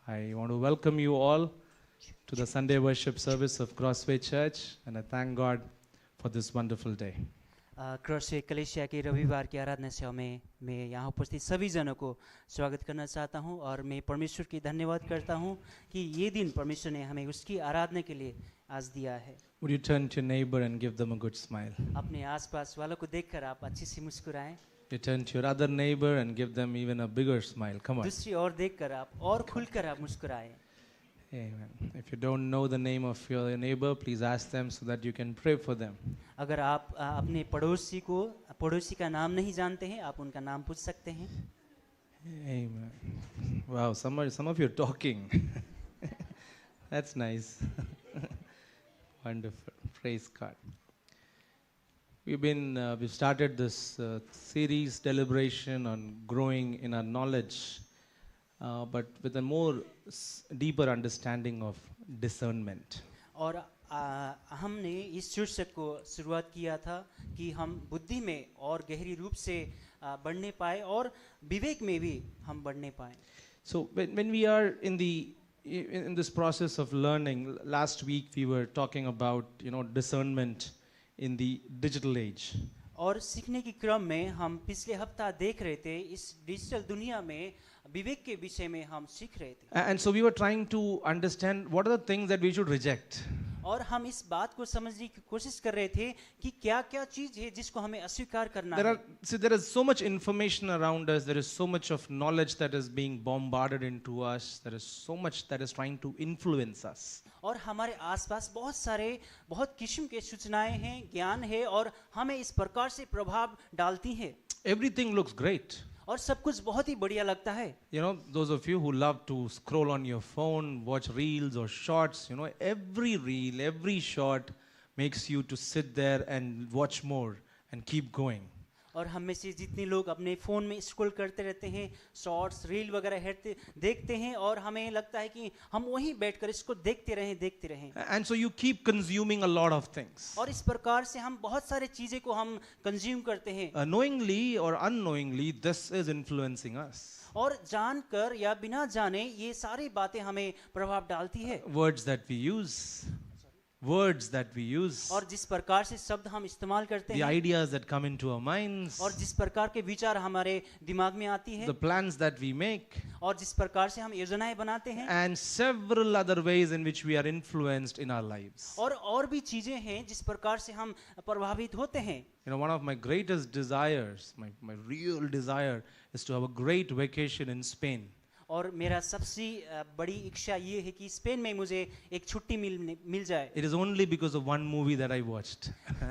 I want to welcome you all to the Sunday worship service of Crossway Church, and I thank God for this wonderful day. Crossway कलेशिया की रविवार की आराधना सेवा में मैं यहाँ उपस्थित सभी जनों को स्वागत करना चाहता हूँ और मैं परमेश्वर की धन्यवाद करता हूँ कि ये दिन परमेश्वर ने हमें उसकी आराधना के लिए आज दिया है। Would you turn to your neighbor and give them a good smile? अपने आसपास वालों को देखकर आप अच्छी सी मुस्कुराएं। You turn to your other neighbor and give them even a bigger smile. Come on. दूसरी ओर देखकर आप और खुलकर आप मुस्कुराएं। Amen. If you don't know the name of your neighbor, please ask them so that you can pray for them. अगर आप अपने पड़ोसी का नाम नहीं जानते हैं, आप उनका नाम पूछ सकते हैं। Amen. Wow, some of you are talking. That's nice. Wonderful. Praise God. We've started this series deliberation on growing in our knowledge, but with a more deeper understanding of discernment. और हमने इस शीर्षक को शुरुआत किया था कि हम बुद्धि में और गहरी रूप से बढ़ने पाए और विवेक में भी हम बढ़ने पाए। So when we are in this process of learning, last week we were talking about discernment in the digital age. और सीखने के क्रम में हम पिछले हफ्ता देख रहे थे इस डिजिटल दुनिया में विवेक के विषय में हम सीख रहे थे। And so we were trying to understand what are the things that we should reject. और हम इस बात को समझने की कोशिश कर रहे थे कि क्या-क्या चीज है जिसको हमें अस्वीकार करना है। There is so much information around us. There is so much of knowledge that is being bombarded into us. There is so much that is trying to influence us. और हमारे आसपास बहुत किस्म के सूचनाएं हैं, ज्ञान है और हमें इस प्रकार से प्रभाव डालती है। Everything looks great. और सब कुछ बहुत ही बढ़िया लगता है। Those of you who love to scroll on your phone, watch reels or shorts, every reel, every short makes you to sit there and watch more and keep going. और हम में से जितने लोग अपने फोन में स्क्रॉल करते रहते हैं, शॉर्ट्स, रील वगैरह देखते हैं और हमें लगता है कि हम वहीं बैठकर इसको देखते रहें। And so you keep consuming a lot of things. और इस प्रकार से हम बहुत सारे चीजें को हम कंज्यूम करते हैं। Knowingly or unknowingly, this is influencing us. और जानकर या बिना जाने ये सारी बातें हमें प्रभाव डालती है। Words that we use, और जिस प्रकार से शब्द हम इस्तेमाल करते the हैं, ideas that come into our minds, और जिस प्रकार के विचार हमारे दिमाग में आती है, the plans that we make, और जिस प्रकार से हम योजनाएं बनाते हैं, and several other ways in which we are influenced in our lives. और भी चीजें हैं जिस प्रकार से हम प्रभावित होते हैं। One of my greatest desires, my real desire, is to have a great vacation in Spain. और मेरा सबसे बड़ी इच्छा ये है कि स्पेन में मुझे एक छुट्टी मिल जाए। It is only because of one movie that I watched.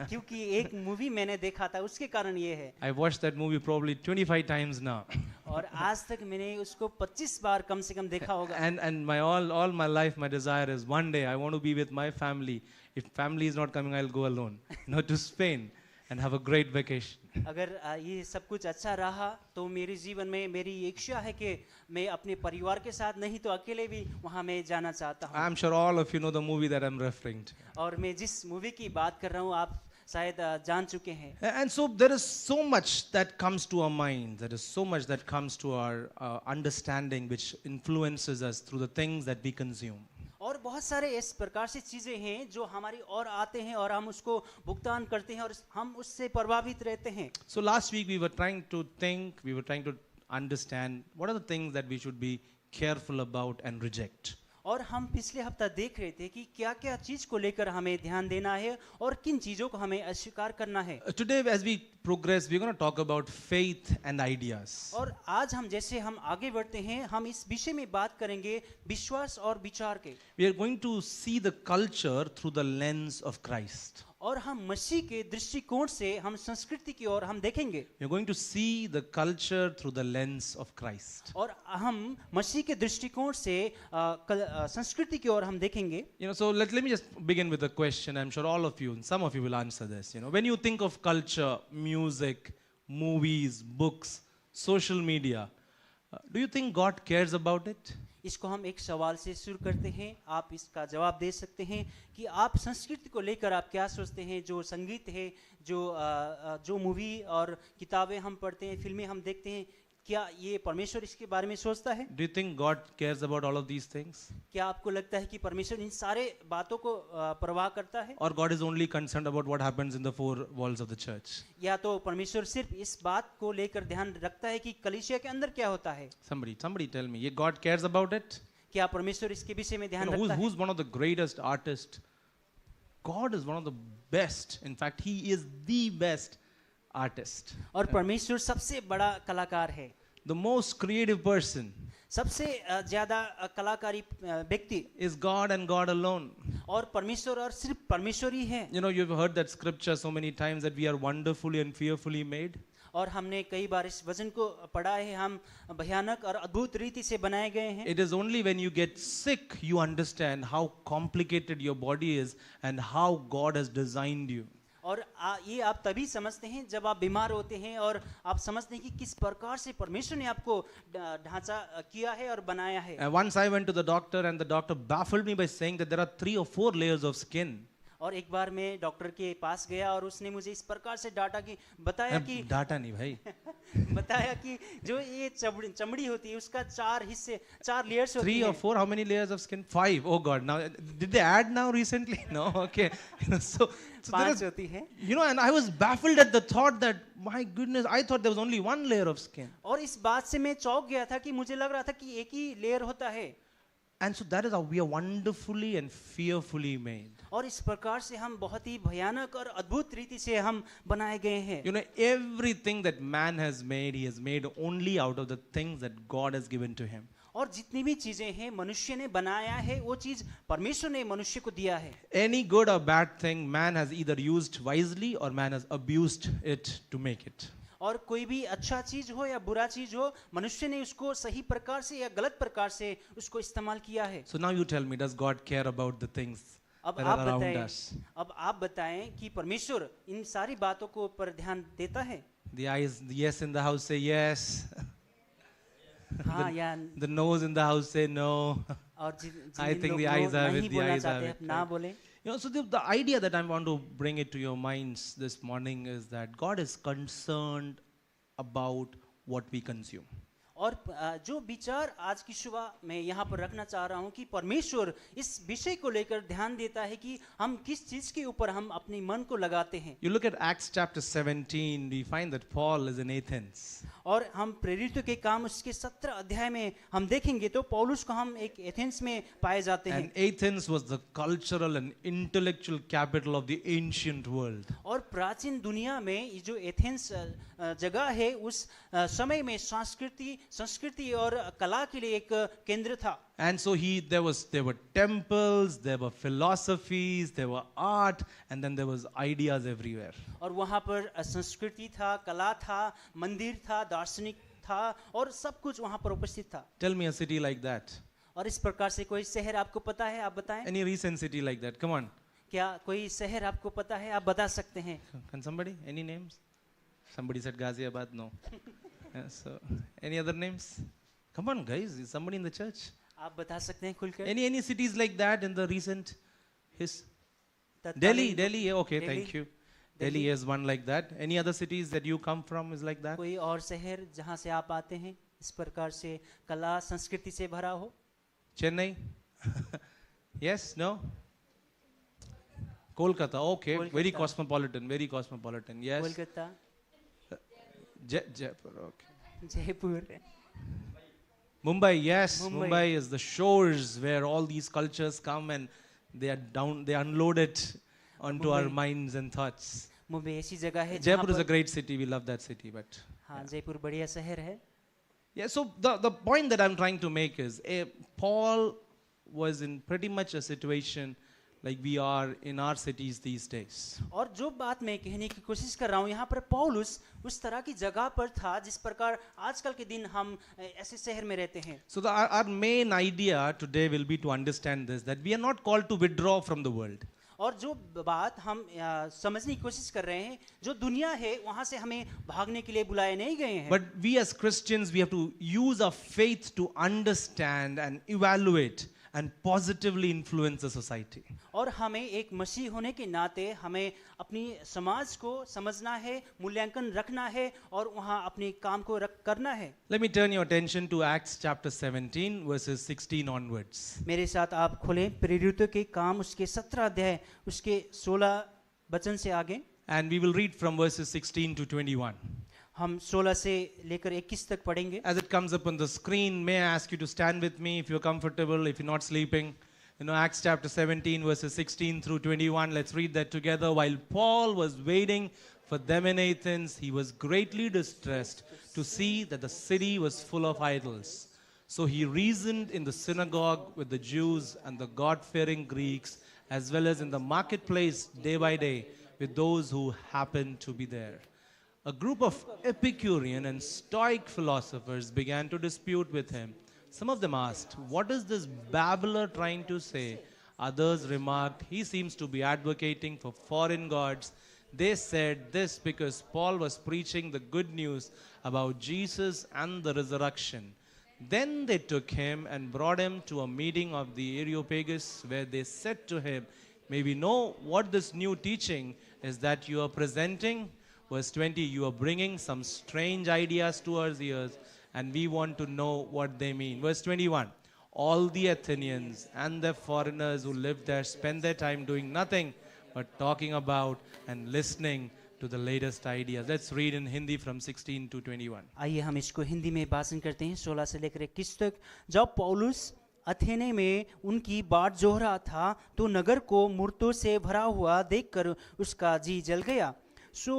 क्योंकि एक मूवी मैंने देखा था, उसके कारण ये है। I watched that movie probably 25 times now. और आज तक मैंने उसको 25 बार कम से कम देखा होगा। And my all my life my desire is one day I want to be with my family. If family is not coming, I'll go alone, to Spain and have a great vacation. अगर ये सब कुछ अच्छा रहा तो मेरे जीवन में मेरी इच्छा है कि मैं अपने परिवार के साथ नहीं तो अकेले भी वहाँ मैं जाना चाहता हूँ। I'm sure all of you know the movie that I'm referring to. और मैं जिस मूवी की बात कर रहा हूँ आप शायद जान चुके हैं। And so there is so much that comes to our mind. There is so much that comes to our understanding which influences us through the things that we consume. और बहुत सारे इस प्रकार से चीजें हैं जो हमारी ओर आते हैं और हम उसको भुगतान करते हैं और हम उससे प्रभावित रहते हैं। So last week we were trying to understand what are the things that we should be careful about and reject. और हम पिछले हफ्ता देख रहे थे कि क्या-क्या चीज को लेकर हमें ध्यान देना है और किन चीजों को हमें अस्वीकार करना है। Today as we progress we're going to talk about faith and ideas. और आज हम आगे बढ़ते हैं, हम इस विषय में बात करेंगे विश्वास और विचार के। We are going to see the culture through the lens of Christ. और हम मसीह के दृष्टिकोण से हम संस्कृति की ओर हम देखेंगे। We are going to see the culture through the lens of Christ. और हम मसीह के दृष्टिकोण से संस्कृति की ओर हम देखेंगे। So let me just begin with a question. I'm sure all of you, some of you will answer this. When you think of culture, music, movies, books, social media, do you think God cares about it? इसको हम एक सवाल से शुरू करते हैं, आप इसका जवाब दे सकते हैं कि आप संस्कृति को लेकर आप क्या सोचते हैं। जो संगीत है, जो मूवी और किताबें हम पढ़ते हैं, फिल्में हम देखते हैं, क्या ये परमेश्वर इसके बारे में सोचता है? Do you think God cares about all of these things? क्या आपको लगता है कि परमेश्वर इन सारे बातों को परवाह करता है? Or God is only concerned about what happens in the four walls of the church? या तो परमेश्वर सिर्फ इस बात को लेकर ध्यान रखता है कि कलीसिया के अंदर क्या होता है? Somebody tell me. God cares about it? क्या परमेश्वर इसके विषय में ध्यान You know, रखता है? who's one of the greatest artists? God is one of the best. In fact, He is the best artist. और परमेश्वर सबसे बड़ा कलाकार है, The most creative person सबसे ज्यादा कलाकारी व्यक्ति is God and God alone. और परमेश्वर और सिर्फ परमेश्वर ही है। You know, you've heard that scripture so many times that we are wonderfully and fearfully made. और हमने कई बार इस वचन को पढ़ा है, हम भयानक और अद्भुत रीति से बनाए गए हैं। It is only when you get sick you understand how complicated your body is and how God has designed you. और ये आप तभी समझते हैं जब आप बीमार होते हैं और आप समझते हैं कि किस प्रकार से परमेश्वर ने आपको ढांचा किया है और बनाया है। And once I went to the doctor and the doctor baffled me by saying that there are 3 or 4 layers of skin. और एक बार मैं डॉक्टर के पास गया और उसने मुझे इस प्रकार से बताया कि डाटा नहीं भाई बताया कि जो ये चमड़ी होती है उसका 4 हिस्से 4 लेयर्स होती 3 है। or 4, how many layers of skin? 5. Oh God, now did they add now recently? No, okay. So there 5 is, होती है। and I was baffled at the thought that my goodness, I thought there was only 1 layer of skin. और इस बात से मैं चौंक गया था कि मुझे लग रहा था कि एक ही लेयर होता है। And so that is how we are wonderfully and fearfully made. और इस प्रकार से हम बहुत ही भयानक और अद्भुत रीति से हम बनाए गए हैं। You know, everything that man has made, he has made only out of the things that God has given to him. और जितनी भी चीजें हैं मनुष्य ने बनाया है, वो चीज परमेश्वर ने मनुष्य को दिया है। Any good or bad thing, man has either used wisely or man has abused it to make it. और कोई भी अच्छा चीज हो या बुरा चीज हो, मनुष्य ने उसको सही प्रकार से या गलत प्रकार से उसको इस्तेमाल किया है। So now you tell me, does God care about the things अब that आप are around बताएं, us? अब आप बताएं कि परमेश्वर इन सारी बातों को पर ध्यान देता है? The eyes, the yes in the house say yes. हाँ या The no's in the house say no. और I think the eyes have it, the eyes have it, ना right? बोले। So the idea that I want to bring it to your minds this morning is that God is concerned about what we consume. और जो विचार आज की सुबह मैं यहाँ पर रखना चाह रहा हूँ कि परमेश्वर इस विषय को लेकर ध्यान देता है कि हम किस चीज के ऊपर हम अपने मन को लगाते हैं। You look at Acts chapter 17, we find that Paul is in Athens. और हम प्रेरितों के काम उसके 17 अध्याय में हम देखेंगे तो पौलुस को हम एक एथेंस में पाए जाते हैं। And Athens was the cultural and intellectual capital of the ancient world. और प्राचीन दुनिया में ये जो एथेंस जगह है उस समय में संस्कृति और कला के लिए एक केंद्र था। And so there were temples, there were philosophies, there were art, and then there was ideas everywhere. और वहाँ पर संस्कृति था, कला था, मंदिर था, दार्शनिक था और सब कुछ वहाँ पर उपस्थित था। Tell me a city like that. और इस प्रकार से कोई शहर आपको पता है, आप बताएं? Any recent city like that? Come on. क्या कोई शहर आपको पता है, आप बता सकते हैं? Can somebody? Any names? Somebody said Ghaziabad. No. Yeah, so any other names? Come on, guys. Is somebody in the church? आप बता सकते हैं खुलकर? Any cities like that in the recent Delhi, yeah, okay, thank you. Delhi is one like that. Any other cities that you come from is like that? कोई और शहर जहाँ से आप आते हैं इस प्रकार से कला संस्कृति से भरा हो? Chennai? Yes, no? Kolkata, okay, very cosmopolitan, yes. Kolkata, Jaipur, okay. Jaipur, Mumbai, yes, Mumbai is the shores where all these cultures come and they unload it onto our minds and thoughts. Mumbai ऐसी जगह है Jaipur is a great city, we love that city, but हाँ जयपुर बढ़िया शहर है। yeah, so the point that I'm trying to make is Paul was in pretty much a situation like we are in our cities these days. और जो बात मैं कहने की कोशिश कर रहा हूँ यहाँ पर पौलुस उस तरह की जगह पर था जिस प्रकार आजकल के दिन हम ऐसे शहर में रहते हैं। So our main idea today will be to understand this, that we are not called to withdraw from the world. और जो बात हम समझने की कोशिश कर रहे हैं, जो दुनिया है वहाँ से हमें भागने के लिए बुलाए नहीं गए हैं। But we as Christians, we have to use our faith to understand and evaluate and positively influence the society. और हमें एक मसीह होने के नाते हमें अपनी समाज को समझना है, मूल्यांकन रखना है और वहाँ अपने काम को करना है। Let me turn your attention to Acts chapter 17 verses 16 onwards. मेरे साथ आप खोलें प्रेरितों के काम उसके 17 अध्याय उसके 16 वचन से आगे। And we will read from verses 16 to 21. हम 16 से लेकर 21 तक पढ़ेंगे। As it comes up on the screen, may I ask you to stand with me if you're comfortable, if you're not sleeping. You know, Acts chapter 17 verses 16 through 21. Let's read that together. While Paul was waiting for them in Athens, he was greatly distressed to see that the city was full of idols. So he reasoned in the synagogue with the Jews and the God-fearing Greeks, as well as in the marketplace day by day with those who happened to be there. A group of Epicurean and Stoic philosophers began to dispute with him. Some of them asked, "What is this babbler trying to say?" Others remarked, "He seems to be advocating for foreign gods." They said this because Paul was preaching the good news about Jesus and the resurrection. Then they took him and brought him to a meeting of the Areopagus, where they said to him, "May we know what this new teaching is that you are presenting?" Verse 20, "You are bringing some strange ideas to our ears, and we want to know what they mean." Verse 21, "All the Athenians and the foreigners who lived there spent their time doing nothing but talking about and listening to the latest ideas." Let's read in Hindi from 16 to 21. आइए हम इसको हिंदी में भाषण करते हैं। 16 से लेकर 21 तक। जब पौलुस अथेने में उनकी बाट जोह रहा था तो नगर को मूर्तों से भरा हुआ देखकर उसका जी जल गया। सो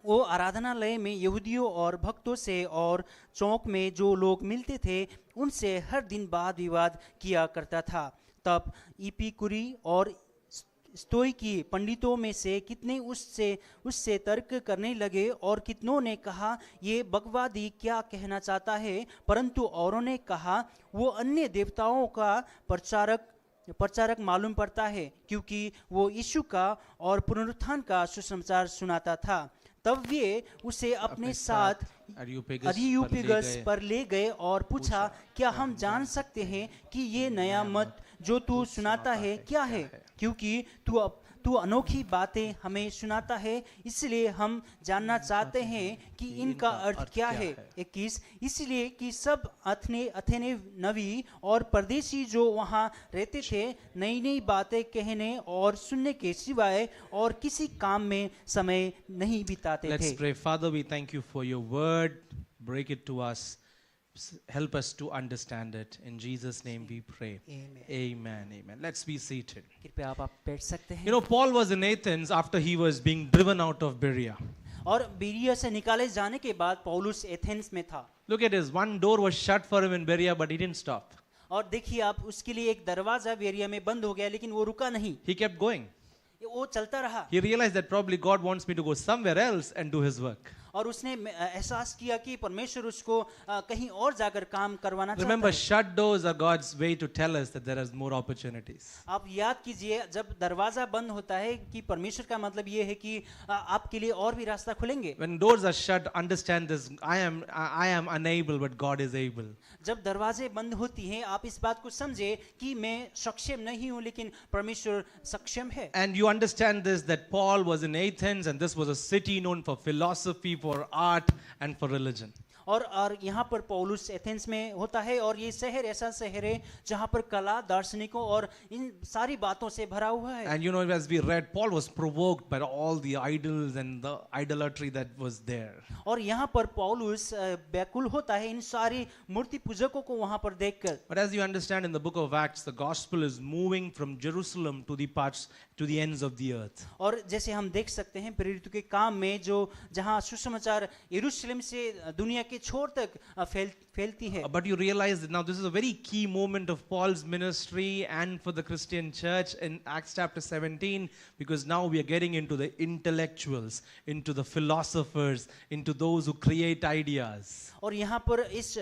वो आराधनालय में यहूदियों और भक्तों से और चौक में जो लोग मिलते थे उनसे हर दिन वाद विवाद किया करता था। तब इपिकुरी और स्तोइकी पंडितों में से कितने उससे तर्क करने लगे और कितनों ने कहा, ये बकवादी क्या कहना चाहता है। परंतु औरों ने कहा, वो अन्य देवताओं का प्रचारक मालूम पड़ता है, क्योंकि वो यीशु का और पुनरुत्थान का सुसमाचार सुनाता था। तब वे उसे अपने साथ अरियुपगस पर ले गए और पूछा, क्या हम जान सकते हैं कि ये नया मत जो तू सुनाता है क्या है? क्योंकि तू अनोखी बातें हमें सुनाता है, इसलिए हम जानना चाहते हैं कि इनका अर्थ क्या है। 21, इसलिए कि सब अथेने नवी और परदेशी जो वहाँ रहते थे नई नई बातें कहने और सुनने के सिवाय और किसी काम में समय नहीं बिताते थे। Let's pray. Father, we thank you for your word. Break it to us. Help us to understand it. In Jesus' name we pray. Amen. Amen. Amen. Let's be seated. कृपया आप बैठ सकते हैं। You know, Paul was in Athens after he was being driven out of Berea. और बेरिया से निकाले जाने के बाद पौलुस एथेंस में था। Look at this. One door was shut for him in Berea, but he didn't stop. और देखिए आप, उसके लिए एक दरवाजा बेरिया में बंद हो गया, लेकिन वो रुका नहीं, He kept going. वो चलता रहा। He realized that probably God wants me to go somewhere else and do his work. और उसने एहसास किया कि परमेश्वर उसको कहीं और जाकर काम करवाना चाहता Remember, है। shut doors are God's way to tell us that there is more opportunities. आप याद कीजिए, जब दरवाजा बंद होता है कि परमेश्वर का मतलब ये है कि आपके लिए और भी रास्ता खुलेंगे। When doors are shut, understand this: I am unable, but God is able. जब दरवाजे बंद होती हैं, आप इस बात को समझे कि मैं सक्षम नहीं हूँ, लेकिन परमेश्वर सक्षम है। And you understand this, that Paul was in Athens, and this was a city known for philosophy, for art, and for religion. और यहाँ पर पौलुस एथेंस में होता है, और ये शहर ऐसा शहर है जहाँ पर कला, दार्शनिकों और इन सारी बातों से भरा हुआ है। And you know, as we read, Paul was provoked by all the idols and the idolatry that was there. और यहाँ पर पौलुस व्याकुल होता है इन सारी मूर्ति पूजकों को वहाँ पर देखकर। But as you understand, in the book of Acts, the gospel is moving from Jerusalem to the ends of the earth. और जैसे हम देख सकते हैं प्रेरितों के काम में, जो जहाँ सुसमाचार यरूशलेम से दुनिया के छोर तक फैलती है। But you realize that now this is a very key moment of Paul's ministry and for the Christian church in Acts chapter 17, because now we are getting into the intellectuals, into the philosophers, into those who create ideas. और यहाँ पर इस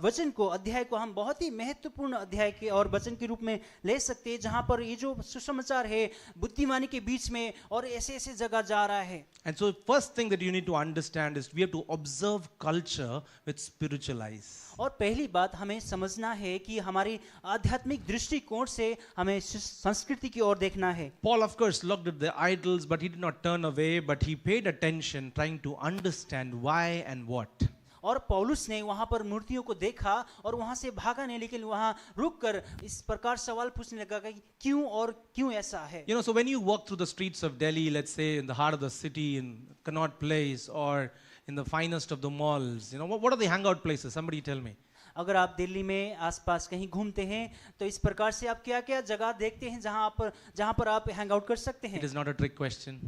वचन को, अध्याय को हम बहुत ही महत्वपूर्ण अध्याय के और वचन के रूप में ले सकते हैं, जहाँ पर ये जो सुसमाचार है बुद्धिमानी के बीच में और ऐसे ऐसे जगह जा रहा है। And so first thing that you need to understand is we have to observe culture culture with spiritual eyes. और पहली बात हमें समझना है कि हमारी आध्यात्मिक दृष्टिकोण से हमें संस्कृति की ओर देखना है। Paul, of course, looked at the idols, but he did not turn away, but he paid attention, trying to understand why and what. और पौलुस ने वहां पर मूर्तियों को देखा और वहां से भागा नहीं, लेकिन वहां रुककर इस प्रकार सवाल पूछने लगा कि क्यों और क्यों ऐसा है। You know, so when you walk through the streets of Delhi, let's say in the heart of the city, in Connaught Place, or in the finest of the malls, you know, what are the hangout places? Somebody tell me. अगर आप दिल्ली में आसपास कहीं घूमते हैं तो इस प्रकार से आप क्या-क्या जगह देखते हैं जहां पर आप हैंग आउट कर सकते हैं। It is not a trick question.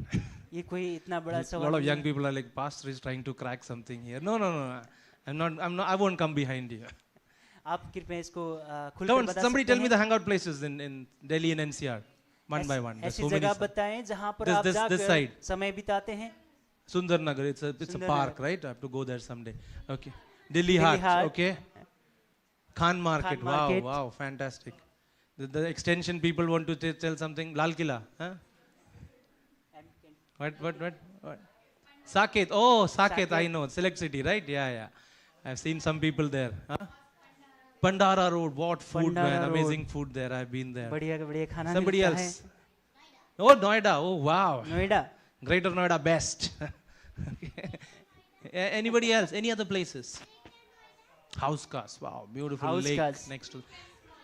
ये कोई इतना बड़ा A सवाल lot of नहीं young है। people are like, Pastor is trying to crack something here. No, no, no. I'm not, I won't come behind you. आप कृपया इसको Come खुलकर on, बता somebody सकते tell me हैं। the hangout places in Delhi and NCR, one by one. There's ऐसी so many. जगह बताएं जहां पर This- आप this जाकर side. समय बिताते हैं। Sundar Nagar, it's a Sundar park, Nagar. right? I have to go there someday. Okay. Delhi Delhi Haat, Haat. okay. Khan Market, Khan wow, Market. wow, fantastic. The extension people want to tell something. Lal Killa, huh? What? Saket, oh, Saket, I Saket. know. Select City, right? Yeah. I've seen some people there. Huh? Pandara Road, what food, Pandara man. Road. Amazing food there. I've been there. बढ़िया खाना Somebody मिलता else. Oh, Noida, oh, wow. है। Noida. Greater Noida, best. Okay. Anybody else? Any other places? House Cars, wow, beautiful House lake Cars. next to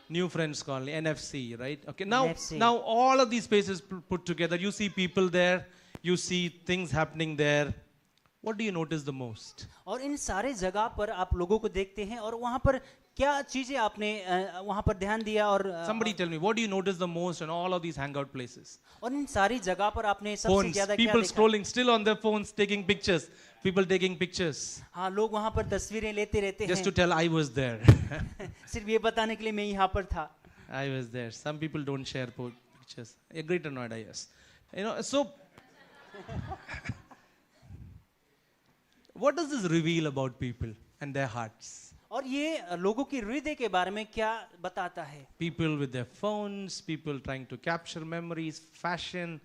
New Friends Colony, NFC, right? Okay, now NFC. all of these places put together, you see people there, you see things happening there. What do you notice the most? और इन सारे जगह पर आप लोगों को देखते हैं और वहाँ पर क्या चीजें आपने वहाँ पर ध्यान दिया और Somebody tell me, what do you notice the most in all of these hangout places? और इन सारी जगह पर आपने सबसे Phones, ज्यादा क्या people देखा? scrolling still on their phones, taking pictures. People taking pictures हाँ, लोग वहाँ पर तस्वीरें लेते रहते just to हैं tell I was there. सिर्फ ये बताने के लिए मैं यहाँ पर था। I was there. Some people don't share pictures. A Greater Noida, yes. You know, so what does this reveal about people and their hearts? और ये लोगों की हृदय के बारे में क्या बताता है? People with their phones, people trying to capture memories, fashion,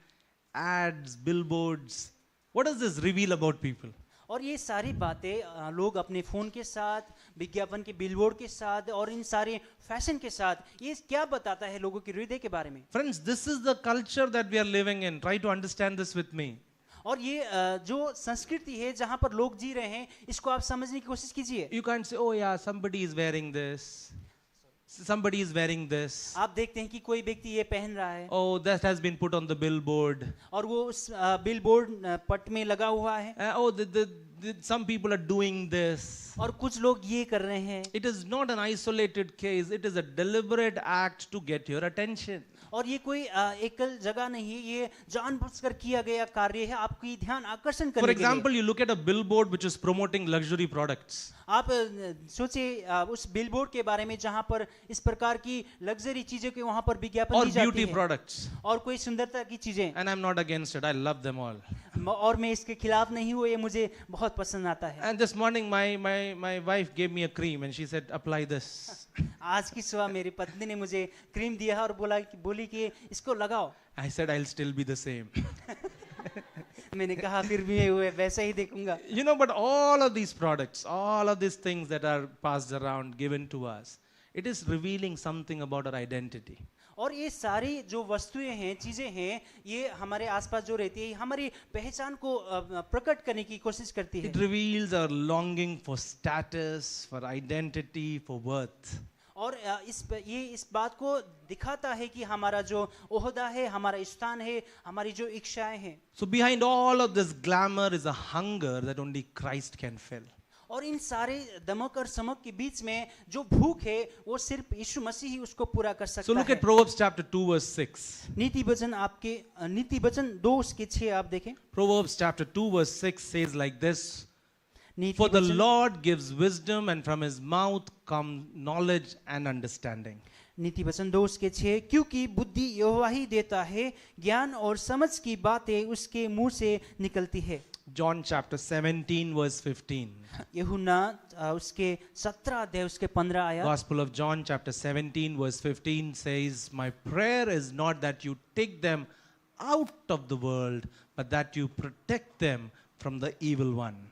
ads, billboards. What does this reveal about people? और ये सारी बातें लोग अपने फोन के साथ, विज्ञापन के बिलबोर्ड के साथ और इन सारे फैशन के साथ, ये क्या बताता है लोगों की हृदय के बारे में? Friends, this is the culture that we are living in. Try to understand this with me. और ये जो संस्कृति है जहाँ पर लोग जी रहे हैं, इसको आप समझने की कोशिश कीजिए। You can't say, oh yeah, somebody is wearing this. Somebody is wearing this. आप देखते हैं कि कोई व्यक्ति ये पहन रहा है Oh, that has been put on the billboard. और वो उस बिलबोर्ड पट में लगा हुआ है Oh, some people are doing this. और कुछ लोग ये कर रहे हैं It is not an isolated case. It is a deliberate act to get your attention. और ये कोई एकल जगह नहीं है, ये जानबूझकर किया गया कार्य है आपकी ध्यान आकर्षण For करने के लिए। example, you look at a billboard which is promoting luxury products. आप सोचिए उस बिलबोर्ड के बारे में जहाँ पर इस प्रकार की लग्जरी चीजें के वहाँ पर विज्ञापन Or दी जाती beauty है products. और कोई सुंदरता की चीजें And I'm not against it. I love them all. और मैं इसके खिलाफ नहीं हूँ, ये मुझे बहुत पसंद आता है। And this morning, my wife gave me a cream and she said, apply this. आज की सुबह मेरी पत्नी ने मुझे क्रीम दिया और बोली कि इसको लगाओ। I said, I'll still be the same. मैंने कहा फिर भी मैं वैसा ही देखूंगा। You know, but all of these products, all of these things that are passed around, given to us, it is revealing something about our identity. और ये सारी जो वस्तुएं हैं, चीजें हैं, ये हमारे आसपास जो रहती है, हमारी पहचान को प्रकट करने की कोशिश करती है। It reveals our longing for status, for identity, for worth. और इस बात को दिखाता है कि हमारा जो ओहदा है, हमारा स्थान है, हमारी जो इच्छाएं हैं। So behind all of this glamour is a hunger that only Christ can fill. और इन सारे दमक और समक के बीच में जो भूख है, वो सिर्फ यीशु मसीह ही उसको पूरा कर सकता है। So look at Proverbs chapter 2 verse 6. नीति वचन 2:6 आप देखें। Proverbs chapter 2 verse 6 says like this. नीति For the वचन Lord gives wisdom and from his mouth come knowledge and understanding. नीति वचन 2:6 क्योंकि बुद्धि यहोवा ही देता है, ज्ञान और समझ की बातें उसके मुंह से निकलती है। John chapter 17 verse 15. यूहन्ना उसके 17 अध्याय उसके 15 आयत। Gospel of John chapter 17 verse 15 says, my prayer is not that you take them out of the world, but that you protect them from the evil one.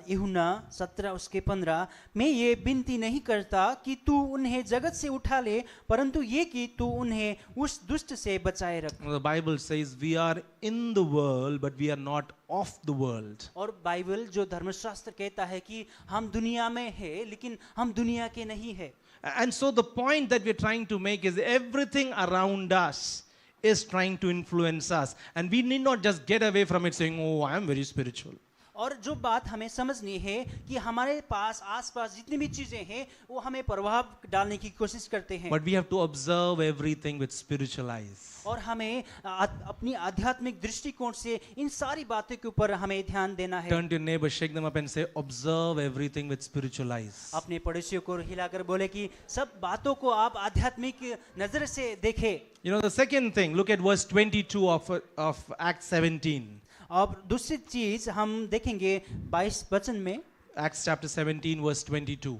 यूहन्ना 17 उसके 15, मैं ये विनती नहीं करता कि तू उन्हें जगत से उठा ले, परंतु ये कि तू उन्हें उस दुष्ट से बचाए रख। The Bible says we are in the world, but we are not of the world. और बाइबल जो धर्मशास्त्र कहता है कि हम दुनिया में है लेकिन हम दुनिया के नहीं है। And so the point that we're trying to make is everything around us is trying to influence us. And we need not just get away from it saying, oh, I am very spiritual. और जो बात हमें समझनी है कि हमारे पास आसपास जितनी भी चीजें हैं वो हमें प्रभाव डालने की कोशिश करते हैं। But we have to observe everything with spiritual eyes. और हमें अपनी आध्यात्मिक दृष्टिकोण से इन सारी बातों के ऊपर हमें ध्यान देना है। Turn to your neighbor, shake them up and say, observe everything with spiritual eyes. अपने पड़ोसियों को हिलाकर बोले कि सब बातों को आप आध्यात्मिक नजर से देखें। You know, the second thing, look at verse 22 of Acts 17. अब दूसरी चीज हम देखेंगे 22 वचन में, Acts chapter 17 verse 22.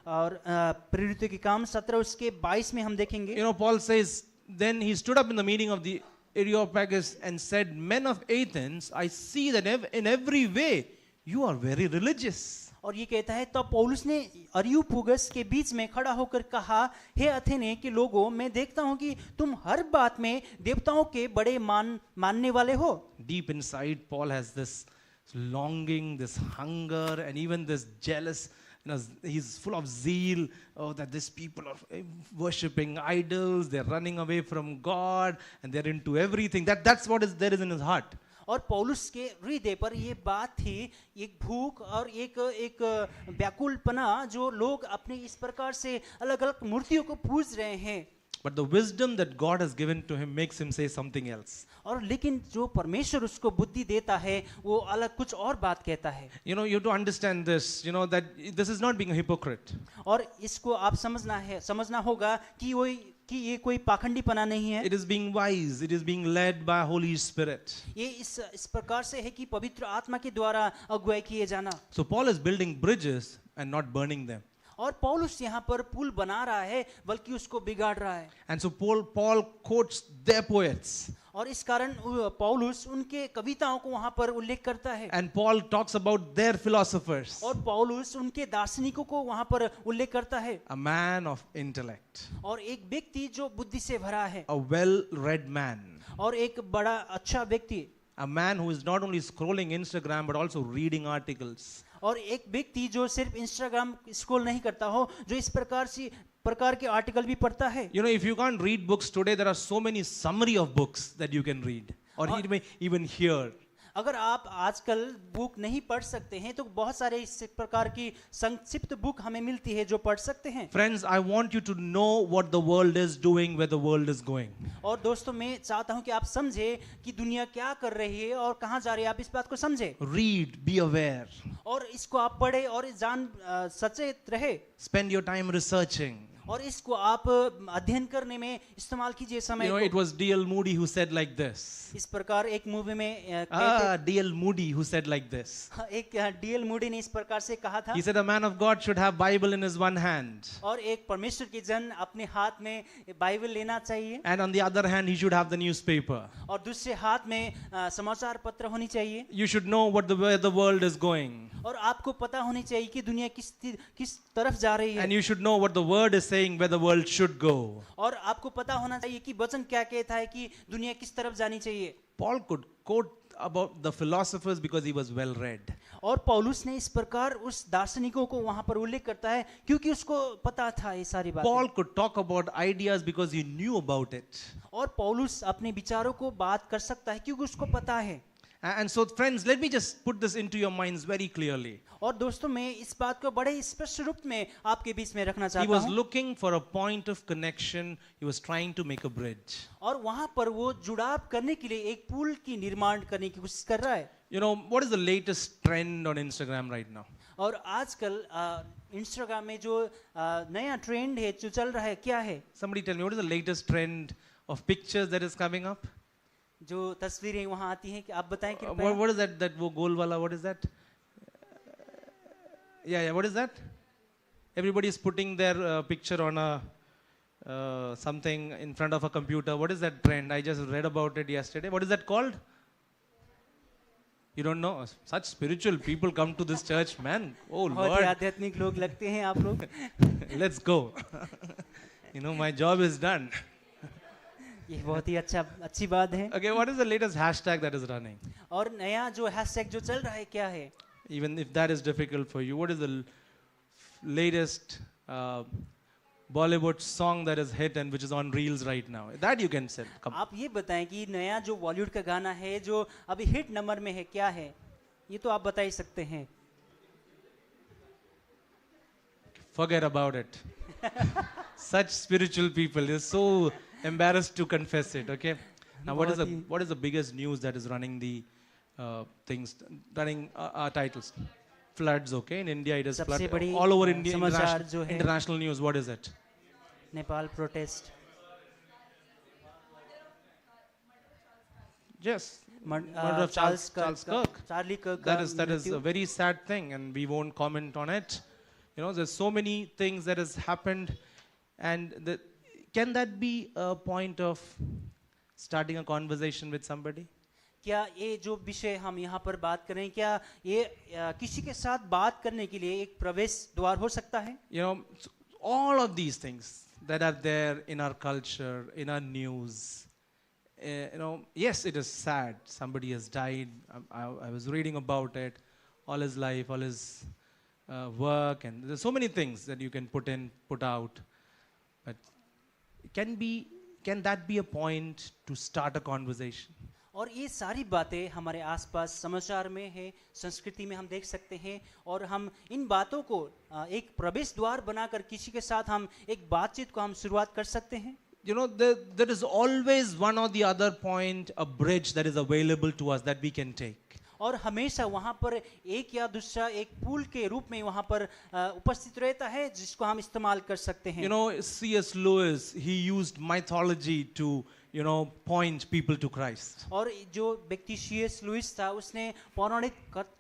और प्रेरितों के काम 17 उसके 22 में हम देखेंगे। You know, Paul says, then he stood up in the meeting of the Areopagus and said, men of Athens, I see that in every way you are very religious. और ये कहता है, तब पौलुस ने अरियुपगुस के बीच में खड़ा होकर कहा, हे अथेने के लोगों, मैं देखता हूं कि तुम हर बात में देवताओं के बड़े मानने वाले हो। Deep inside, Paul has this longing, this hunger, and even this jealous. You know, he's full of zeal. Oh, that these people are worshipping idols. They're running away from God, and they're into everything. That's what there is in his heart. और पौलुस के हृदय पर ये बात थी, एक भूख और एक व्याकुलपना, जो लोग अपने इस प्रकार से अलग अलग मूर्तियों को पूज रहे हैं। But the wisdom that God has given to him makes him say something else. और लेकिन जो परमेश्वर उसको बुद्धि देता है वो अलग कुछ और बात कहता है। You know, you have to understand this. You know that this is not being a hypocrite. और इसको आप समझना होगा कि ये कोई पाखंडीपना नहीं है। It is being wise. It is being led by Holy Spirit. ये इस प्रकार से है कि पवित्र आत्मा के द्वारा अगुवाई किए जाना। So Paul is building bridges and not burning them. और पौलुस यहाँ पर पुल बना रहा है बल्कि उसको बिगाड़ रहा है। And so Paul quotes their poets. और इस कारण पौलुस उनके कविताओं को वहाँ पर उल्लेख करता है। And Paul talks about their philosophers. और पौलुस उनके दार्शनिकों को वहाँ पर उल्लेख करता है। A man of intellect. और एक व्यक्ति जो बुद्धि से भरा है। A well-read man. और एक बड़ा अच्छा व्यक्ति। A man who is not only scrolling Instagram but also reading articles. और एक व्यक्ति जो सिर्फ इंस्टाग्राम स्क्रॉल नहीं करता हो, जो इस प्रकार के आर्टिकल भी पढ़ता है। You know, if you can't read books today, there are so many summary of books that you can read or even hear. अगर आप आजकल बुक नहीं पढ़ सकते हैं तो बहुत सारे इस प्रकार की संक्षिप्त बुक हमें मिलती है जो पढ़ सकते हैं। Friends, I want you to know what the world is doing, where the world is going. और दोस्तों, मैं चाहता हूं कि आप समझे कि दुनिया क्या कर रही है और कहां जा रही है। आप इस बात को समझे। Read, be aware. और इसको आप पढ़े और सचेत रहे। Spend your time researching. और इसको आप अध्ययन करने में इस्तेमाल कीजिए समय को। It was D.L. Moody who said like this. इस प्रकार एक मूवी में D.L. Moody who said like this. एक D.L. मूडी ने इस प्रकार से कहा था। He said a man of God should have Bible in his one hand. और एक परमेश्वर के जन अपने हाथ में बाइबल लेना चाहिए। And on the other hand he should have the newspaper. और दूसरे हाथ में समाचार पत्र होनी चाहिए। You should know where the world is going. और आपको पता होनी चाहिए कि दुनिया किस तरफ जा रही है। And you should know what the word is saying where the world should go. और आपको पता होना चाहिए कि वचन क्या कहता है कि दुनिया किस तरफ जानी चाहिए। Paul could quote about the philosophers because he was well read. और पौलुस ने इस प्रकार उस दार्शनिकों को वहां पर उल्लेख करता है क्योंकि उसको पता था ये सारी बातें। Paul could talk about ideas because he knew about it. और पौलुस अपने विचारों को बात कर सकता है क्योंकि उसको पता है। And so friends, let me just put this into your minds very clearly. और दोस्तों, मैं इस बात को बड़े स्पष्ट रूप में आपके बीच में रखना चाहता हूं। He was हूं। looking for a point of connection. He was trying to make a bridge. और वहां पर वो जुड़ाव करने के लिए एक पुल की निर्माण करने की कोशिश कर रहा है। You know, what is the latest trend on Instagram right now? और आजकल इंस्टाग्राम में जो नया ट्रेंड है जो चल रहा है क्या है? Somebody tell me, what is the latest trend of pictures that is coming up? जो तस्वीरें वहां आती हैं कि आप बताएं कि what is that वो गोल वाला, what is that? Yeah, what is that? Everybody is putting their picture on a something in front of a computer. What is that trend? I just read about it yesterday. What is that called? You don't know? Such spiritual people come to this church, man. Oh बहुत ही Lord, आध्यात्मिक लोग लगते हैं आप लोग। let's go. You know, my job is done. ये बहुत ही अच्छी बात है। Okay, what is the latest hashtag that is running? और नया जो हैशटैग जो चल रहा है क्या है? Even if that is difficult for you, what is the latest Bollywood song that is hit and which is on reels right now? That you can sell. Come. आप ये बताएं कि नया जो बॉलीवुड का गाना है जो अभी हिट नंबर में है क्या है? ये तो आप बता ही सकते हैं। Forget about it. Such spiritual people, they're so embarrassed to confess it. Okay. Now, what is the biggest news that is running the things, running our titles? Floods. Okay, in India it is flood सबसे बड़ी all over India. समाचार जो है International news. What is it? Nepal protest. Yes. Murder of Charles Kirk. Charlie कर्क। That is a very sad thing, and we won't comment on it. You know, there's so many things that has happened, and can that be a point of starting a conversation with somebody? क्या ये जो विषय हम यहाँ पर बात करें क्या ये किसी के साथ बात करने के लिए एक प्रवेश द्वार हो सकता है? You know, all of these things that are there in our culture, in our news. You know, yes, it is sad. Somebody has died. I was reading about it. All his life, all his work, and there's so many things that you can put out. But can that be a point to start a conversation? और ये सारी बातें हमारे आसपास समाचार में है, संस्कृति में हम देख सकते हैं और हम इन बातों को एक प्रवेश द्वार बनाकर किसी के साथ हम एक बातचीत को हम शुरुआत कर सकते हैं। You know, there is always one or the other point, a bridge that is available to us that we can take. और हमेशा वहाँ पर एक या दूसरा एक पुल के रूप में वहाँ पर उपस्थित रहता है जिसको हम इस्तेमाल कर सकते हैं। You know, C.S. Lewis, he used mythology to, you know, point people to Christ. और जो व्यक्ति C.S. लुइस था उसने पौराणिक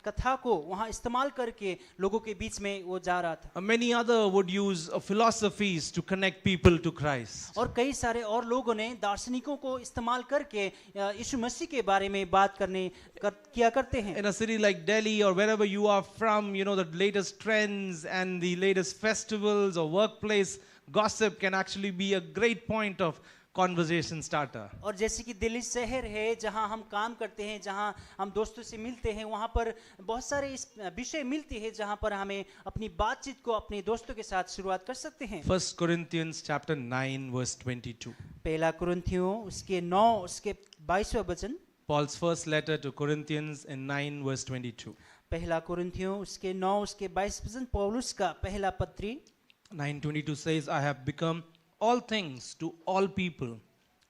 कथा को वहाँ इस्तेमाल करके लोगों के बीच में वो जा रहा था। Many other would use philosophies to connect people to Christ. और कई सारे और लोगों ने दार्शनिकों को इस्तेमाल करके यीशु मसीह के बारे में बात किया करते हैं। In a city like Delhi or wherever you are from, you know, the latest trends and the latest festivals or workplace gossip can actually be a great point of conversation starter. और जैसे कि दिल्ली शहर है जहां हम काम करते हैं, जहां हम दोस्तों से मिलते हैं, वहां पर बहुत सारे इस विषय मिलते हैं जहां पर हमें अपनी बातचीत को अपने दोस्तों के साथ शुरुआत कर सकते हैं। 1 Corinthians chapter 9 verse 22. पहला कुरिन्थियों उसके 9 उसके 22वां वचन। Paul's first letter to Corinthians in 9 verse 22. पहला कुरिन्थियों उसके 9 उसके 22 वचन पौलुस का पहला पत्री 9:22 says, I have become all things to all people,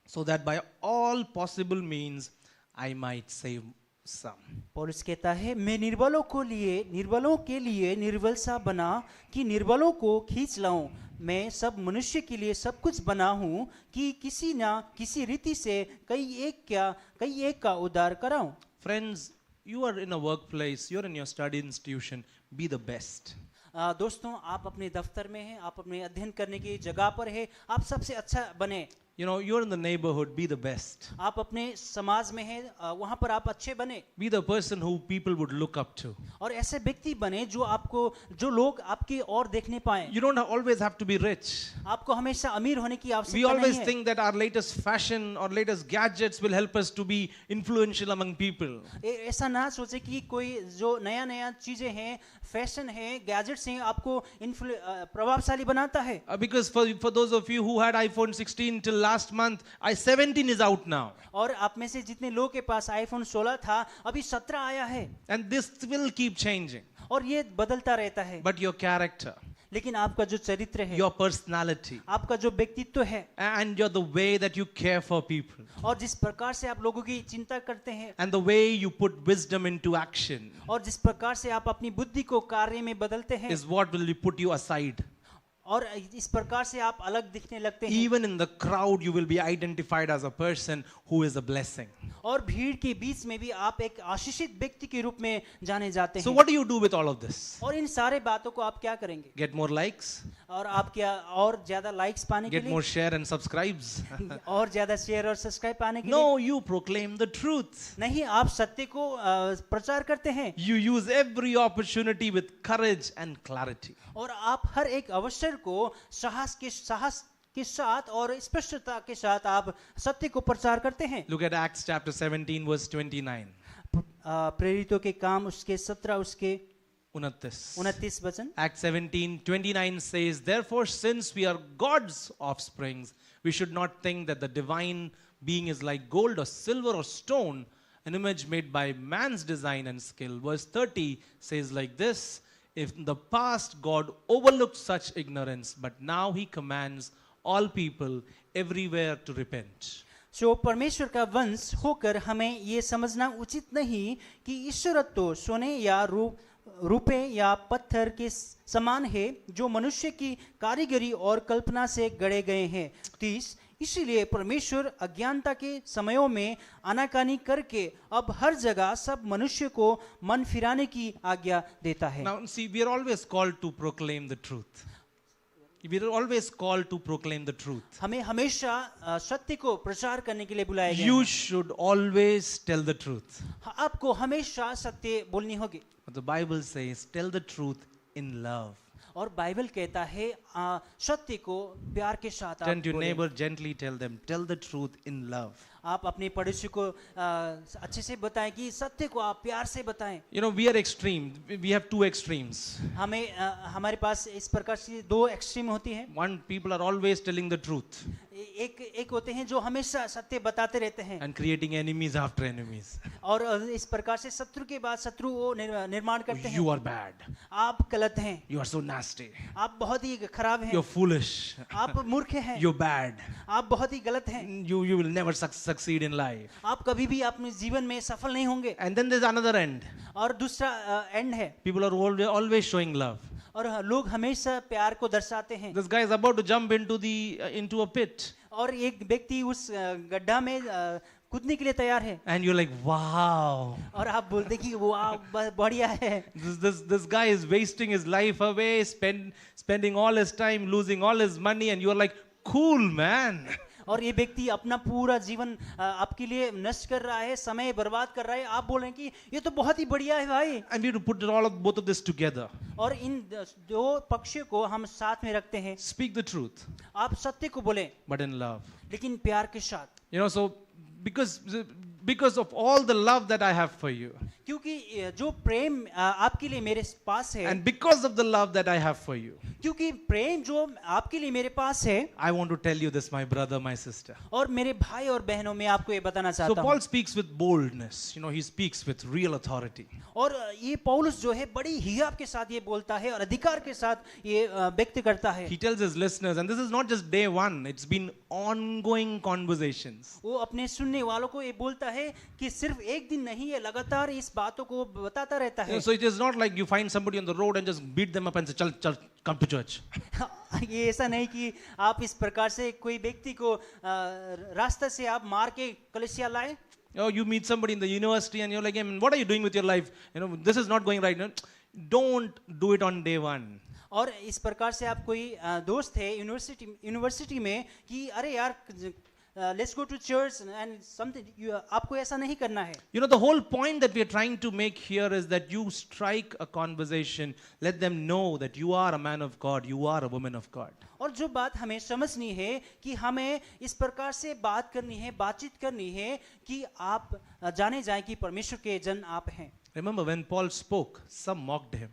so that by all possible means I might save some. पौलुस कहता है मैं निर्बलों के लिए निर्बल सा बना कि निर्बलों को खींच लाऊं। मैं सब मनुष्य के लिए सब कुछ बना हूं कि किसी ना किसी रीति से कई एक का उद्धार कराऊं। Friends, you are in a workplace, you are in your study institution, be the best. दोस्तों आप अपने दफ्तर में हैं, आप अपने अध्ययन करने की जगह पर हैं, आप सबसे अच्छा बने। You know, you're in the neighborhood, be the best. आप अपने समाज में हैं, वहाँ पर आप अच्छे बने। Be the person who people would look up to. और ऐसे व्यक्ति बने जो लोग आपकी ओर देखने पाएं। You don't always have to be rich. आपको हमेशा अमीर होने की आवश्यकता We नहीं है। always think that our latest fashion or latest gadgets will help us to be influential among people. ऐसा ना सोचे कि कोई जो नया चीजें हैं, फैशन है, गैजेट्स हैं, आपको प्रभावशाली बनाता है। Because for those of you who had iPhone 16 till last month, i17 is out now. और आप में से जितने लोग के पास iPhone 16 था, अभी 17 आया है। And this will keep changing. और ये बदलता रहता है। But your character, लेकिन आपका जो चरित्र है, your personality, आपका जो व्यक्तित्व है, and the way that you care for people, और जिस प्रकार से आप लोगों की चिंता करते हैं, and the way you put wisdom into action, और जिस प्रकार से आप अपनी बुद्धि को कार्य में बदलते हैं, is what will put you aside. और इस प्रकार से आप अलग दिखने लगते हैं। Even in the crowd, you will be identified as a person who is a blessing. और भीड़ के बीच में भी आप एक आशीषित व्यक्ति के रूप में जाने जाते हैं। So what do you do with all of this? और इन सारे बातों को आप क्या करेंगे? Get more likes? और आप क्या और ज्यादा लाइक्स पाने के get लिए, more share and subscribes. और ज्यादा शेयर और सब्सक्राइब पाने के लिए? No, you proclaim the truth. नहीं, आप सत्य को प्रचार करते हैं You use every opportunity with courage and clarity. और आप हर एक अवसर को साहस के साथ और स्पष्टता के साथ आप सत्य को प्रचार करते हैं। Look at Acts chapter 17 verse 29. प्रेरितों के काम उसके 17 उसके 29 वचन। Acts 17:29 says, "Therefore, since we are God's offsprings, we should not think that the divine being is like gold or silver or stone, an image made by man's design and skill." Verse 30 says like this, "If in the past God overlooked such ignorance, but now he commands all people everywhere to repent." सो परमेश्वर का वंश होकर हमें ये समझना उचित नहीं कि ईश्वरत्व सोने या रुपए या पत्थर के समान है जो मनुष्य की कारीगरी और कल्पना से गढ़े गए हैं। 30 इसीलिए परमेश्वर अज्ञानता के समयों में आनाकानी करके अब हर जगह सब मनुष्य को मन फिराने की आज्ञा देता है। Now see, we are always called to proclaim the truth. We are always called to proclaim the truth. हमें हमेशा सत्य को प्रचार करने के लिए बुलाया गया You है। should always tell the truth. आपको हमेशा सत्य बोलनी होगी। But the Bible says, tell the truth in love. और बाइबल कहता है सत्य को प्यार के साथ आप Turn to your बोलें। neighbor, gently tell them, tell the truth in love. आप अपने पड़ोसी को अच्छे से बताएं कि सत्य को आप प्यार से बताएं। You know, we are extreme. We have two extremes. हमें हमारे पास इस प्रकार से दो एक्सट्रीम होती है। One, people are always telling the truth एक होते हैं जो हमेशा सत्य बताते रहते हैं and creating enemies after enemies. और इस प्रकार से शत्रु के बाद शत्रु वो निर्माण करते हैं। You are bad. आप गलत हैं, You are so nasty. आप बहुत ही खराब हैं, You're foolish. आप मूर्ख हैं, You're bad. आप बहुत ही गलत हैं, You will never succeed in life. आप कभी भी अपने जीवन में सफल नहीं होंगे। And then there's another end. और दूसरा एंड है, People are always showing love. और लोग हमेशा प्यार को दर्शाते हैं। This guy is about to jump into a pit. और एक व्यक्ति उस गड्ढा में कूदने के लिए तैयार है And you're like, wow. और आप बोलते कि वाह बढ़िया है। This guy is wasting his life away, spending all his time, losing all his money, and you're like, cool, man. और ये व्यक्ति अपना पूरा जीवन आपके लिए नष्ट कर रहा है, समय बर्बाद कर रहा है। आप बोल रहे हैं कि ये तो बहुत ही बढ़िया है भाई। And we have to put both of this together. और इन दो पक्षों को हम साथ में रखते हैं। Speak the truth, आप सत्य को बोलें but in love. लेकिन प्यार के साथ। You know, so because of all the love that I have for you, क्योंकि जो प्रेम आपके लिए मेरे पास है, and because of the love that I have for you, क्योंकि प्रेम जो आपके लिए मेरे पास है, I want to tell you this, my brother, my sister. और मेरे भाई और बहनों में आपको ये बताना So चाहता Paul हूँ। speaks with boldness. You know, he speaks with real authority. और ये पौलुस जो है बड़ी हियाव के साथ ये बोलता है और अधिकार के साथ ये व्यक्त करता है। He tells his listeners, and this is not just day one, it's been ongoing conversations. वो अपने सुनने वालों को ये बोलता है कि सिर्फ एक दिन नहीं है, लगातार इस बातों को बताता रहता है। So it is not like you find somebody on the road and just beat them up and say, chal, come to church. ये ऐसा नहीं कि आप इस प्रकार से कोई व्यक्ति को रास्ते से आप मार के कलीसिया लाए। Oh, you meet somebody in the university and you're like, what are you doing with your life? You know, this is not going right. No? Don't do it on day one. और इस प्रकार से आप कोई दोस्त है university में कि अरे यार let's go to church and something, आपको ऐसा नहीं करना है। You know, the whole point that we are trying to make here is that you strike a conversation, let them know that you are a man of God, you are a woman of God. और जो बात हमें समझनी है कि हमें इस प्रकार से बात करनी है, बातचीत करनी है कि आप जाने जाएं कि परमेश्वर के जन आप हैं। Remember when Paul spoke, some mocked him.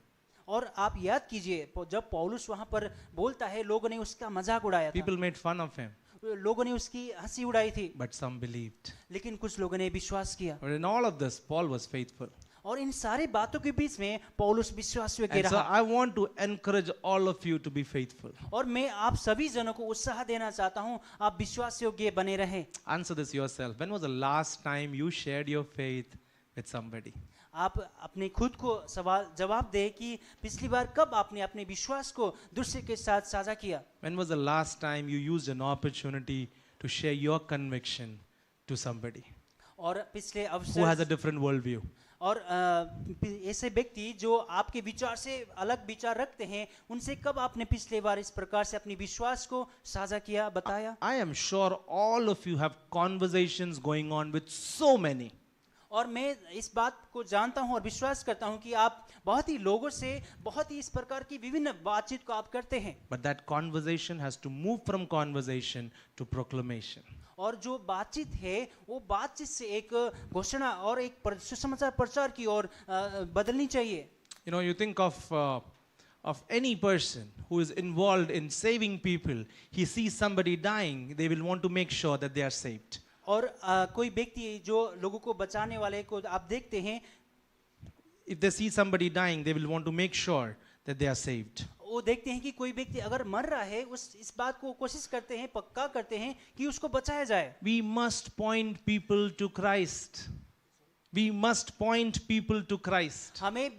और आप याद कीजिए जब पौलुस वहां पर बोलता है, लोगों ने उसका मजाक उड़ाया था, People made fun of him, लोगों ने उसकी हंसी उड़ाई थी, but some believed. लेकिन कुछ लोगों ने विश्वास किया। But in all of this, Paul was faithful. और इन सारी बातों के बीच में पौलुस विश्वास योग्य And so रहा। I want to encourage all of you to be faithful. और मैं आप सभी जनों को उत्साह देना चाहता हूं, आप विश्वास योग्य बने रहें। Answer this yourself. When was the last time you shared your faith with somebody? आप अपने खुद को सवाल जवाब दें कि पिछली बार कब आपने अपने विश्वास को दूसरे के साथ साझा किया। When was the last time you used an opportunity to share your conviction to somebody और पिछले who has a अवसर different worldview? और ऐसे व्यक्ति जो आपके विचार से अलग विचार रखते हैं, उनसे कब आपने पिछले बार इस प्रकार से अपनी विश्वास को साझा किया, बताया? I am sure all of you have conversations going on with so many. और मैं इस बात को जानता हूं और विश्वास करता हूं कि आप बहुत ही लोगों से बहुत ही इस प्रकार की विभिन्न बातचीत को आप करते हैं। But that conversation has to move from conversation to proclamation. और जो बातचीत है वो बातचीत से एक घोषणा और एक सुसमाचार प्रचार की ओर बदलनी चाहिए। You know, you think of any person who is involved in saving people. He sees somebody dying, they will want to make sure that they are saved. और कोई व्यक्ति जो लोगों को बचाने वाले को आप देखते हैं, If they see somebody dying, they will want to make sure that they are saved. वो देखते हैं कि कोई व्यक्ति अगर मर रहा है, इस बात को कोशिश करते हैं, पक्का करते हैं कि उसको बचाया जाए। We must point people to Christ. We must point people to Christ. हमें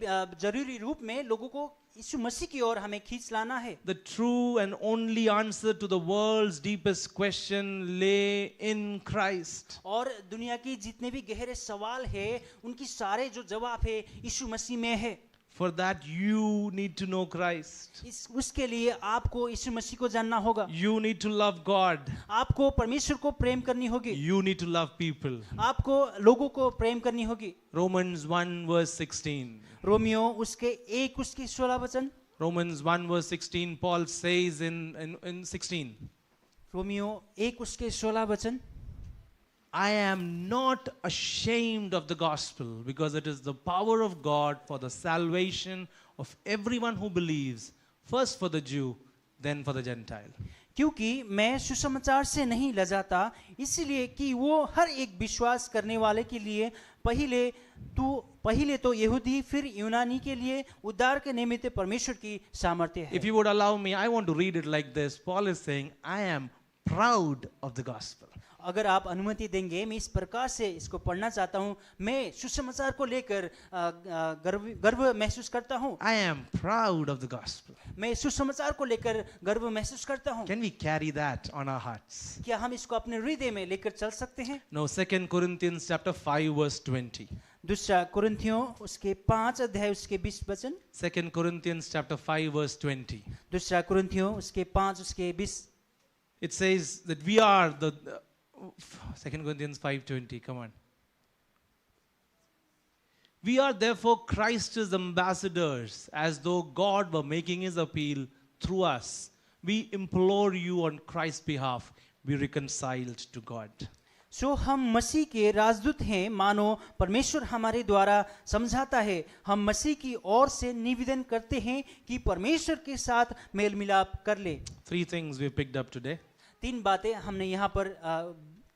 जरूरी रूप में लोगों को यीशु मसीह की ओर हमें खींच लाना है। The true and only answer to the world's deepest question lay in Christ. और दुनिया की जितने भी गहरे सवाल है, उनकी सारे जो जवाब है यीशु मसीह में है। For that you need to know Christ. उसके लिए आपको यीशु मसीह को जानना होगा। You need to love God. आपको परमेश्वर को प्रेम करनी होगी। You need to love people. आपको लोगों को प्रेम करनी होगी। Romans 1 verse 16. रोमियो उसके 1:16 वचन। Romans 1 verse 16, Paul says in 16. Romeo 1:16 वचन। I am not ashamed of the gospel because it is the power of God for the salvation of everyone who believes, first for the Jew, then for the Gentile. क्योंकि मैं सुसमाचार से नहीं लजाता, इसलिए कि वो हर एक विश्वास करने वाले के लिए पहले तो यहूदी फिर यूनानी के लिए उद्धार के निमित्त परमेश्वर की सामर्थ्य है। If you would allow me, I want to read it like this. Paul is saying, I am proud of the gospel. अगर आप अनुमति देंगे, मैं इस प्रकार से इसको पढ़ना चाहता हूँ। मैं सुसमाचार को लेकर गर्व महसूस करता हूँ। I am proud of the gospel. मैं सुसमाचार को लेकर गर्व महसूस करता हूँ। Can we carry that on our hearts? क्या हम इसको अपने हृदय में लेकर चल सकते हैं? No, 2 Corinthians chapter 5 verse 20. दूसरा कुरिन्थियों उसके 5 अध्याय उसके 20 वचन। 2 Corinthians chapter 5 verse 20. दूसरा कुरिन्थियों उसके 5 उसके 20। It says that we are the 2 Corinthians 5:20, come on. We are therefore Christ's ambassadors, as though God were making his appeal through us. We implore you on Christ's behalf, be reconciled to God. सो हम मसीह के राजदूत हैं, मानो परमेश्वर हमारे द्वारा समझाता है। हम मसीह की ओर से निवेदन करते हैं कि परमेश्वर के साथ मेल मिलाप कर ले। 3 things we picked up today. 3 बातें हमने यहाँ पर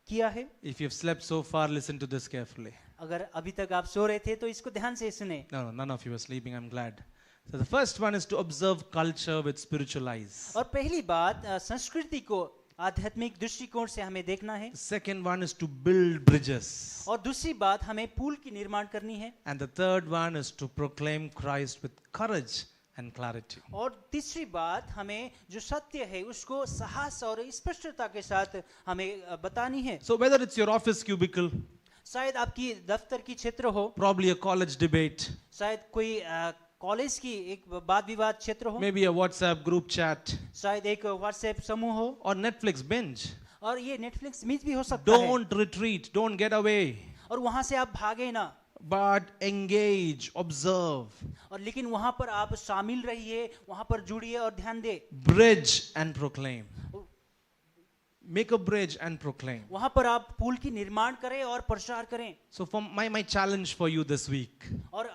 किया है। If you've slept so far, listen to this carefully. अगर अभी तक आप सो रहे थे तो इसको ध्यान से सुने। No, none of you are sleeping, I'm glad. So the first one is to observe culture with spiritual eyes. और पहली बात संस्कृति को आध्यात्मिक दृष्टिकोण से हमें देखना है। The second one is to build bridges. और दूसरी बात हमें पुल की निर्माण करनी है। And the third one is to proclaim Christ with courage and clarity. और तीसरी बात हमें जो सत्य है उसको साहस और स्पष्टता के साथ हमें बतानी है। So whether it's your office cubicle, शायद आपकी दफ्तर की क्षेत्र हो, probably a college debate, शायद कोई कॉलेज की एक वाद विवाद क्षेत्र हो, maybe a WhatsApp group chat, शायद एक व्हाट्सएप समूह हो, or Netflix binge, और ये नेटफ्लिक्स मीट भी हो सकता है। don't retreat, don't get away, और वहां से आप भागे ना, but engage, observe, और लेकिन वहां पर आप शामिल रहिए, वहां पर जुड़िए और ध्यान दे। bridge and proclaim. Make a bridge and proclaim. वहां पर आप पुल की निर्माण करें और प्रचार करें। So for my challenge for you this week, और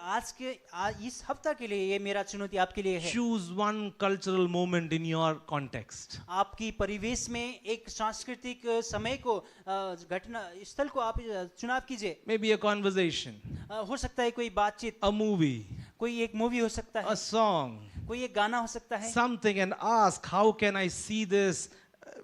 इस हफ्ता के लिए ये मेरा चुनौती आपके लिए है। choose one cultural moment in your context. आपकी परिवेश में एक सांस्कृतिक समय को घटना स्थल को आप चुनाव कीजिए। Maybe a conversation, हो सकता है कोई बातचीत, a movie, कोई एक मूवी हो सकता है, a song, कोई एक गाना हो सकता है, something, and ask, how can I see this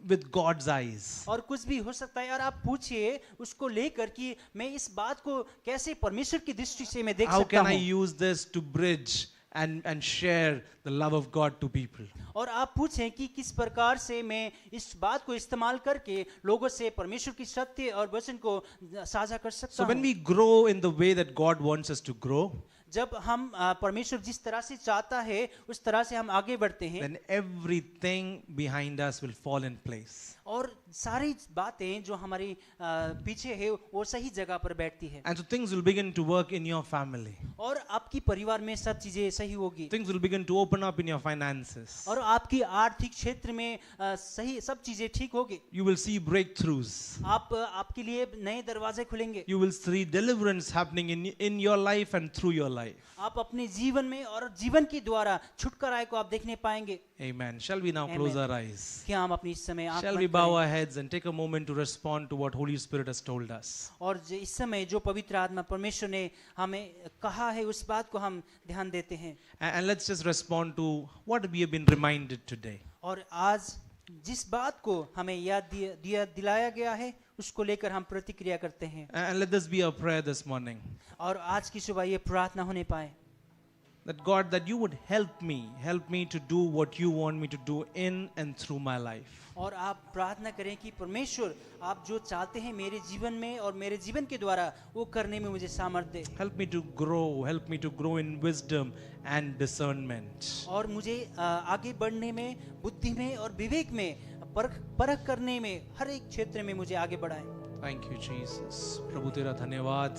with God's eyes? और कुछ भी हो सकता है। और आप पूछिए उसको लेकर कि मैं इस बात को कैसे परमेश्वर की दृष्टि से मैं देख How सकता can I हूँ, use this to bridge and share the love of God to people. और आप पूछें कि किस प्रकार से मैं इस बात को इस्तेमाल करके लोगों से परमेश्वर की सत्य और वचन को साझा कर सकता So when हूँ। we grow in the way that God wants us to grow, जब हम परमेश्वर जिस तरह से चाहता है उस तरह से हम आगे बढ़ते हैं, then everything behind us will fall in place. और सारी बातें जो हमारी पीछे है वो सही जगह पर बैठती है, And so things will begin to work in your family. और आपकी परिवार में सब चीजें सही होगी, Things will begin to open up in your finances. और आपकी आर्थिक क्षेत्र में सही सब चीजें ठीक होगी। You will see breakthroughs. आपके लिए नए दरवाजे खुलेंगे। You will see deliverance happening in your life and through your life. आप अपने जीवन में और जीवन के द्वारा छुटकारा को आप देखने पाएंगे। Amen. Shall we now Amen. close our eyes? क्या हम अपनी इस समय आँख Shall बंद we bow करें? our heads and take a moment to respond to what Holy Spirit has told us? और इस समय जो पवित्र आत्मा परमेश्वर ने हमें कहा है उस बात को हम ध्यान देते हैं, And let's just respond to what we have been reminded today. और आज जिस बात को हमें याद दिलाया गया है उसको लेकर हम प्रतिक्रिया करते हैं। And let this be our prayer this morning. और आज की सुबह ये प्रार्थना होने पाए That God, that you would help me to do what you want me to do in and through my life. और आप प्रार्थना करें कि परमेश्वर आप जो चाहते हैं मेरे जीवन में और मेरे जीवन के द्वारा वो करने में मुझे सामर्थ्य दे, Help me to grow in wisdom and discernment. और मुझे आगे बढ़ने में, बुद्धि में और विवेक में, परख करने में, हर एक क्षेत्र में मुझे आगे बढ़ाएं। Thank you, Jesus. प्रभु तेरा धन्यवाद